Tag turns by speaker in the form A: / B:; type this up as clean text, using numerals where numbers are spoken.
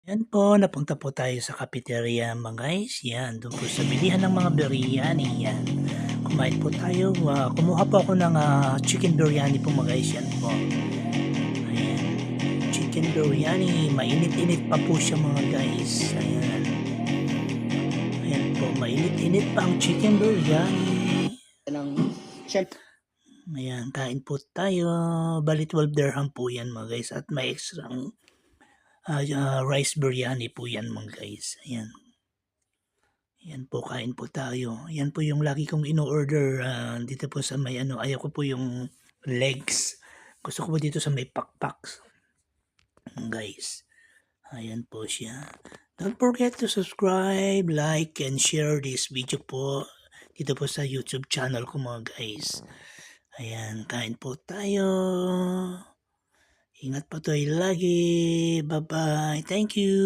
A: Yan po, napunta po tayo sa cafeteria mga guys, yan do'n po sa bilihan ng mga biryani, yan. Kumain po tayo, kumuha po ako ng, chicken biryani po mga guys, yan po. Ayan, chicken biryani, mainit-init pa po siya mga guys, ayan. Ayan po, mainit-init pa ang chicken biryani.
B: ng siyempre
A: Ayan, kain po tayo, bale 12 dirham po yan mga guys at may extrang, rice biryani po yan mga guys, ayan. Yan po, kain po tayo. Yan po yung lagi kong ino-order, dito po sa may ano, ayaw ko po yung legs. Gusto ko po dito sa may pakpak, guys. Ayan po siya. Don't forget to subscribe, like, and share this video po dito po sa YouTube channel ko mga guys. Ayan, kain po tayo. Ingat po tayo lagi. Bye-bye. Thank you.